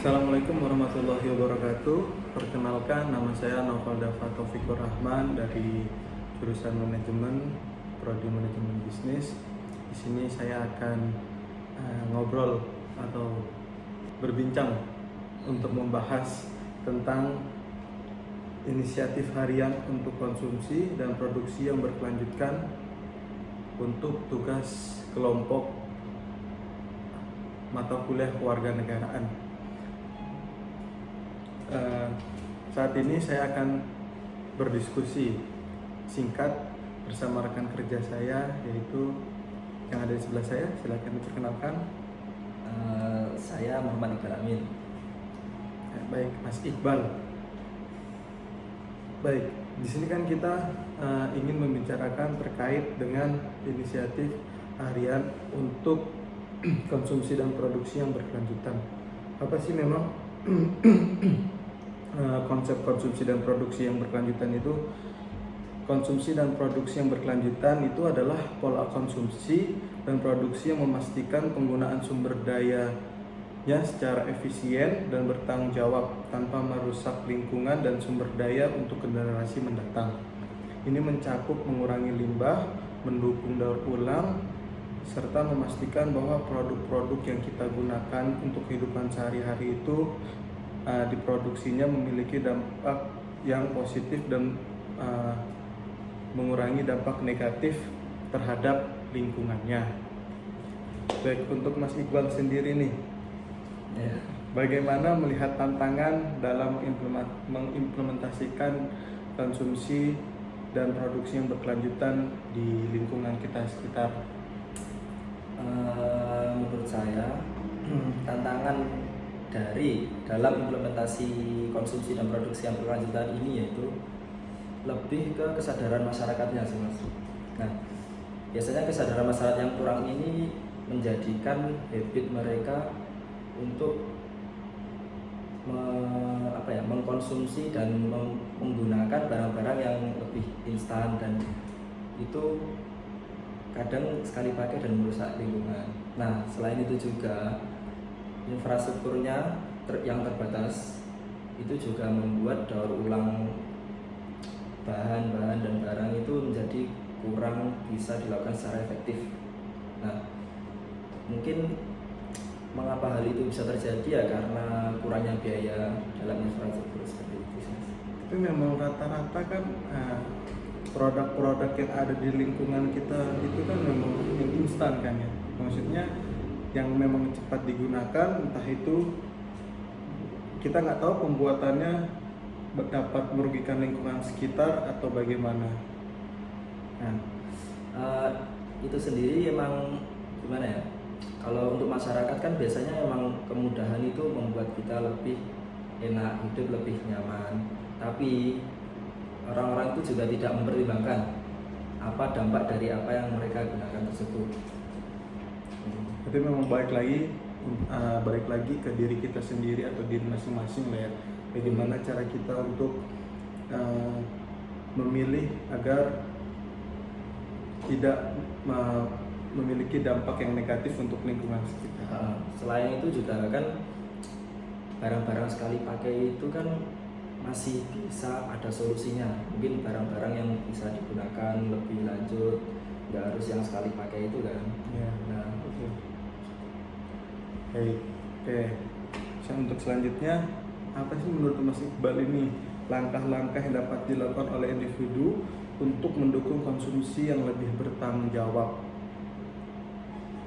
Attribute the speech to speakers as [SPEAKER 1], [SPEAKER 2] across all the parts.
[SPEAKER 1] Assalamualaikum warahmatullahi wabarakatuh. Perkenalkan, nama saya Naufal Dafa Taufikur Rahman dari jurusan Manajemen, Prodi Manajemen Bisnis. Di sini saya akan ngobrol atau berbincang untuk membahas tentang inisiatif harian untuk konsumsi dan produksi yang berkelanjutan untuk tugas kelompok mata kuliah kewarganegaraan. Saat ini saya akan berdiskusi singkat bersama rekan kerja saya, yaitu yang ada di sebelah saya. Silakan diperkenalkan.
[SPEAKER 2] Saya Muhammad Iqbal Amin.
[SPEAKER 1] Baik, Mas Iqbal. Baik, di sini kan kita ingin membicarakan terkait dengan inisiatif harian untuk konsumsi dan produksi yang berkelanjutan. Apa sih memang konsep konsumsi dan produksi yang berkelanjutan itu? Konsumsi dan produksi yang berkelanjutan itu adalah pola konsumsi dan produksi yang memastikan penggunaan sumber dayanya secara efisien dan bertanggung jawab tanpa merusak lingkungan dan sumber daya untuk generasi mendatang. Ini mencakup mengurangi limbah, mendukung daur ulang, serta memastikan bahwa produk-produk yang kita gunakan untuk kehidupan sehari-hari itu diproduksinya memiliki dampak yang positif dan mengurangi dampak negatif terhadap lingkungannya. Baik, untuk Mas Iqbal sendiri nih, bagaimana melihat tantangan dalam mengimplementasikan konsumsi dan produksi yang berkelanjutan di lingkungan kita sekitar?
[SPEAKER 2] Menurut saya, tantangan dalam implementasi konsumsi dan produksi yang berkelanjutan ini yaitu lebih ke kesadaran masyarakatnya sih, Mas. Nah, biasanya kesadaran masyarakat yang kurang ini menjadikan habit mereka untuk mengkonsumsi dan menggunakan barang-barang yang lebih instan, dan itu kadang sekali pakai dan merusak lingkungan. Nah, selain itu juga infrastrukturnya yang terbatas itu juga membuat daur ulang bahan-bahan dan barang itu menjadi kurang bisa dilakukan secara efektif. Nah, mungkin mengapa hal itu bisa terjadi ya karena kurangnya biaya dalam infrastruktur seperti itu.
[SPEAKER 1] Tapi memang rata-rata kan produk-produk yang ada di lingkungan kita itu kan memang yang instan kan ya. Maksudnya yang memang cepat digunakan, entah itu kita nggak tahu pembuatannya dapat merugikan lingkungan sekitar atau bagaimana.
[SPEAKER 2] Nah, itu sendiri emang gimana ya? Kalau untuk masyarakat kan biasanya emang kemudahan itu membuat kita lebih enak hidup, lebih nyaman. Tapi orang-orang itu juga tidak mempertimbangkan apa dampak dari apa yang mereka gunakan tersebut.
[SPEAKER 1] Tapi memang balik lagi ke diri kita sendiri atau diri masing-masing lah ya. Bagaimana cara kita untuk memilih agar tidak memiliki dampak yang negatif untuk lingkungan sekitar.
[SPEAKER 2] Selain itu juga kan barang-barang sekali pakai itu kan masih bisa ada solusinya. Mungkin barang-barang yang bisa digunakan lebih lanjut, nggak harus yang sekali pakai itu kan.
[SPEAKER 1] Ya.
[SPEAKER 2] Nah,
[SPEAKER 1] Oke. Untuk selanjutnya, apa sih menurut Mas Iqbal ini langkah-langkah yang dapat dilakukan oleh individu untuk mendukung konsumsi yang lebih bertanggung jawab?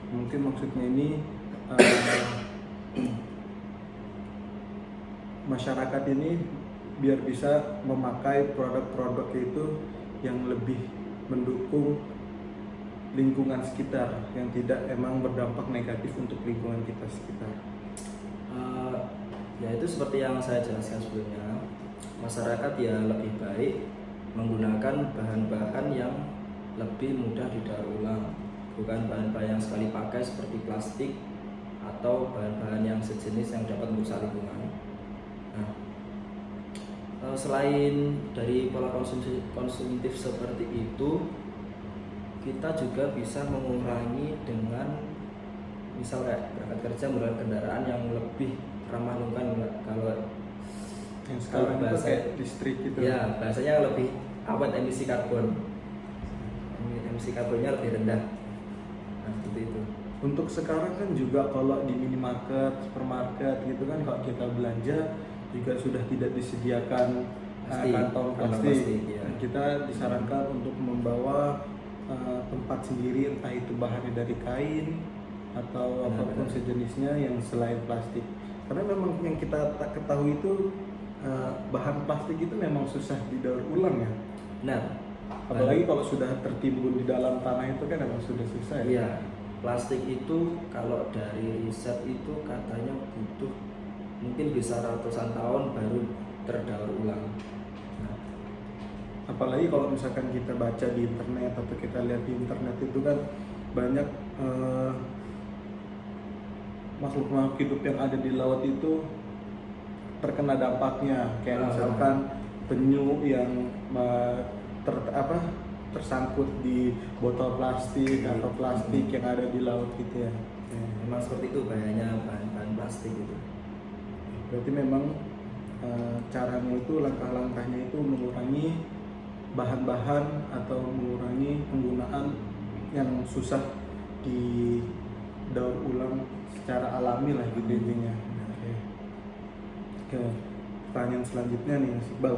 [SPEAKER 1] Mungkin maksudnya ini masyarakat ini biar bisa memakai produk-produk itu yang lebih mendukung lingkungan sekitar, yang tidak emang berdampak negatif untuk lingkungan kita sekitar.
[SPEAKER 2] Ya itu seperti yang saya jelaskan sebelumnya, masyarakat ya lebih baik menggunakan bahan-bahan yang lebih mudah didaur ulang, bukan bahan-bahan yang sekali pakai seperti plastik atau bahan-bahan yang sejenis yang dapat merusak lingkungan. Nah, selain dari pola konsumtif seperti itu, kita juga bisa mengurangi dengan misal kayak berangkat kerja menggunakan kendaraan yang lebih ramah lingkungan
[SPEAKER 1] sekarang itu
[SPEAKER 2] bahasa-
[SPEAKER 1] kayak listrik gitu.
[SPEAKER 2] Ya, bahasanya lebih awet emisi karbon. Emisi karbonnya lebih rendah. Nah, seperti itu.
[SPEAKER 1] Untuk sekarang kan juga kalau di minimarket, supermarket gitu kan kalau kita belanja juga sudah tidak disediakan
[SPEAKER 2] Plastik,
[SPEAKER 1] kantong
[SPEAKER 2] kantong
[SPEAKER 1] plastik.
[SPEAKER 2] plastik, ya.
[SPEAKER 1] Dan kita disarankan untuk membawa tempat sendiri, entah itu bahannya dari kain atau apapun
[SPEAKER 2] Benar-benar.
[SPEAKER 1] sejenisnya yang selain plastik. Karena memang yang kita tak ketahui itu bahan plastik itu memang susah didaur ulang ya.
[SPEAKER 2] Nah,
[SPEAKER 1] Apalagi kalau sudah tertimbun di dalam tanah itu kan memang sudah susah ya.
[SPEAKER 2] iya, plastik itu kalau dari riset itu katanya butuh mungkin bisa ratusan tahun baru terdaur ulang. Nah,
[SPEAKER 1] Apalagi kalau misalkan kita baca di internet atau kita lihat di internet itu kan banyak makhluk-makhluk hidup yang ada di laut itu terkena dampaknya, kayak misalkan penyu yang tersangkut di botol plastik atau plastik yang ada di laut gitu ya.
[SPEAKER 2] memang seperti itu bahayanya bahan-bahan plastik itu.
[SPEAKER 1] Berarti memang caranya itu, langkah-langkahnya itu mengurangi bahan-bahan atau mengurangi penggunaan yang susah didaur ulang secara alami lah gitu intinya. Oke, pertanyaan selanjutnya nih Mas Iqbal,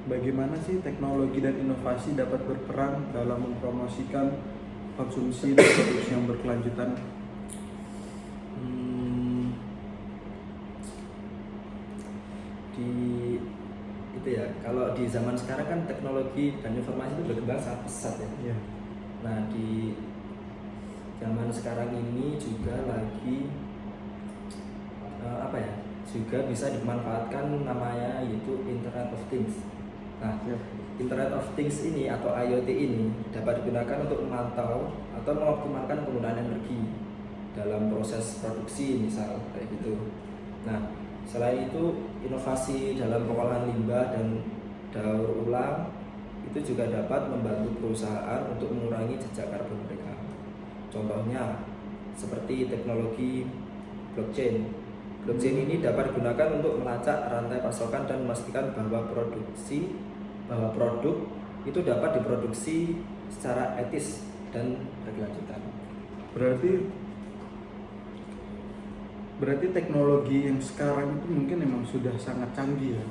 [SPEAKER 1] bagaimana sih teknologi dan inovasi dapat berperan dalam mempromosikan konsumsi dan produksi yang berkelanjutan?
[SPEAKER 2] Di itu ya, kalau di zaman sekarang kan teknologi dan informasi itu berkembang sangat pesat ya.
[SPEAKER 1] Iya.
[SPEAKER 2] Nah, di zaman sekarang ini juga lagi juga bisa dimanfaatkan namanya yaitu Internet of Things. Nah,
[SPEAKER 1] Iya.
[SPEAKER 2] Internet of Things ini atau IoT ini dapat digunakan untuk memantau atau mengoptimalkan penggunaan energi dalam proses produksi misal kayak gitu. Nah, selain itu inovasi dalam pengolahan limbah dan daur ulang itu juga dapat membantu perusahaan untuk mengurangi jejak karbon mereka. Contohnya seperti teknologi blockchain. Blockchain ini dapat digunakan untuk melacak rantai pasokan dan memastikan bahwa produk itu dapat diproduksi secara etis dan berkelanjutan.
[SPEAKER 1] Berarti teknologi yang sekarang itu mungkin memang sudah sangat canggih ya.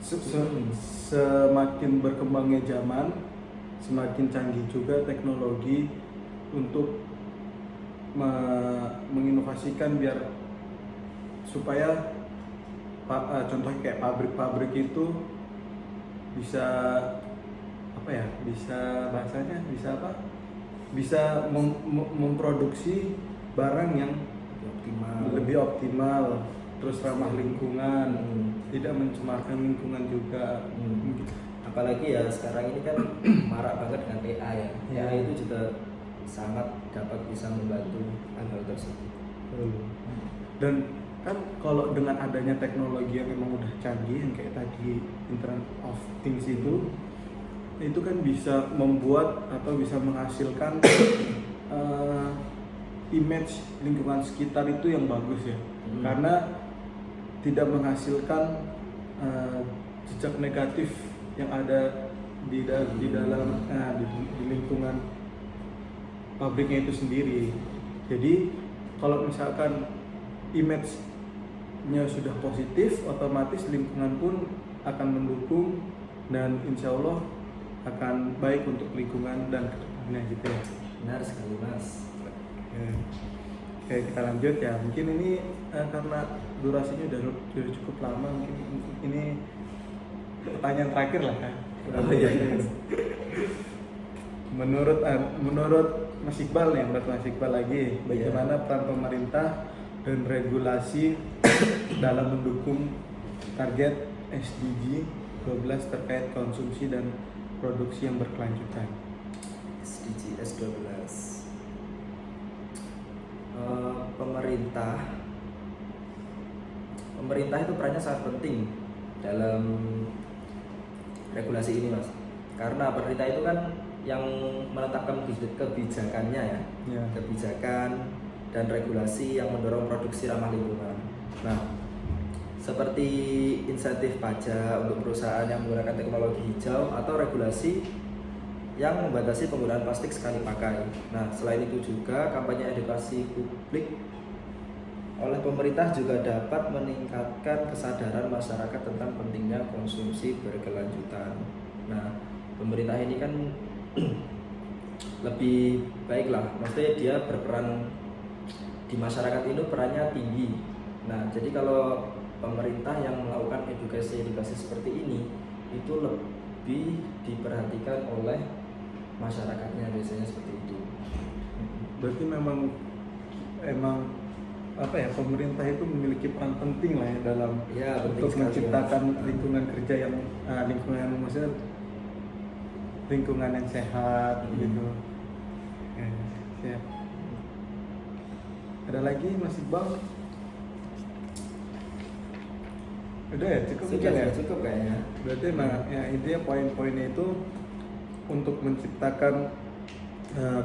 [SPEAKER 1] Semakin berkembangnya zaman, semakin canggih juga teknologi untuk menginovasikan biar supaya contohnya kayak pabrik-pabrik itu bisa bisa memproduksi barang yang lebih optimal, terus ramah lingkungan, tidak mencemarkan lingkungan juga.
[SPEAKER 2] Apalagi ya sekarang ini kan marak banget dengan AI ya.
[SPEAKER 1] Ya.
[SPEAKER 2] AI itu juga sangat dapat bisa membantu hal tersebut.
[SPEAKER 1] Dan kan kalau dengan adanya teknologi yang memang udah canggih yang kayak tadi Internet of Things itu kan bisa membuat atau bisa menghasilkan image lingkungan sekitar itu yang bagus ya. Karena tidak menghasilkan jejak negatif yang ada di dalam di lingkungan pabriknya itu sendiri. Jadi kalau misalkan image-nya sudah positif, otomatis lingkungan pun akan mendukung dan insya Allah akan baik untuk lingkungan dan kedepannya gitu ya.
[SPEAKER 2] Benar sekali Mas.
[SPEAKER 1] Oke, kita lanjut ya. Mungkin ini karena durasinya udah cukup lama, mungkin ini pertanyaan terakhir lah ya. Menurut Mas Iqbal nih, menurut Mas Iqbal lagi, bagaimana peran pemerintah dan regulasi dalam mendukung target SDG 12 terkait konsumsi dan produksi yang berkelanjutan?
[SPEAKER 2] SDG S12. Pemerintah itu perannya sangat penting dalam regulasi ini Mas. Karena pemerintah itu kan yang menetapkan kebijakannya ya. Kebijakan dan regulasi yang mendorong produksi ramah lingkungan. Nah, seperti insentif pajak untuk perusahaan yang menggunakan teknologi hijau atau regulasi yang membatasi penggunaan plastik sekali pakai. Nah, selain itu juga kampanye edukasi publik oleh pemerintah juga dapat meningkatkan kesadaran masyarakat tentang pentingnya konsumsi berkelanjutan. Nah, pemerintah ini kan lebih baik lah, maksudnya dia berperan di masyarakat itu perannya tinggi. Nah, jadi kalau pemerintah yang melakukan edukasi seperti ini itu lebih diperhatikan oleh masyarakatnya, biasanya seperti itu.
[SPEAKER 1] Berarti emang apa ya, pemerintah itu memiliki peran penting lah ya dalam
[SPEAKER 2] Penting
[SPEAKER 1] untuk
[SPEAKER 2] sekali,
[SPEAKER 1] menciptakan
[SPEAKER 2] Mas.
[SPEAKER 1] lingkungan kerja yang maksudnya lingkungan yang sehat gitu. Ya, siap. Ada lagi Mas Iqbal? Udah ya, cukup
[SPEAKER 2] Sudah
[SPEAKER 1] mungkin ya?
[SPEAKER 2] cukup kayaknya.
[SPEAKER 1] Berarti ya intinya poin-poinnya itu untuk menciptakan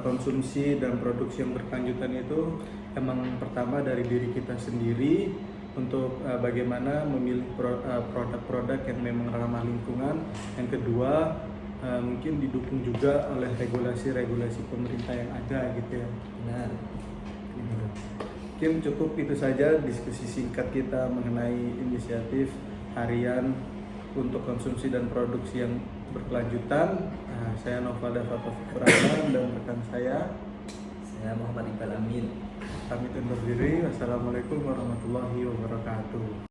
[SPEAKER 1] konsumsi dan produksi yang berkelanjutan itu emang pertama dari diri kita sendiri untuk bagaimana memilih produk-produk yang memang ramah lingkungan. Yang kedua mungkin didukung juga oleh regulasi-regulasi pemerintah yang ada gitu ya.
[SPEAKER 2] Benar.
[SPEAKER 1] Mungkin cukup itu saja diskusi singkat kita mengenai inisiatif harian untuk konsumsi dan produksi yang berkelanjutan. Saya Noval Davato Fikrana dan rekan saya
[SPEAKER 2] Muhammad Iqbal Amin.
[SPEAKER 1] pamit undur diri. Wassalamualaikum warahmatullahi wabarakatuh.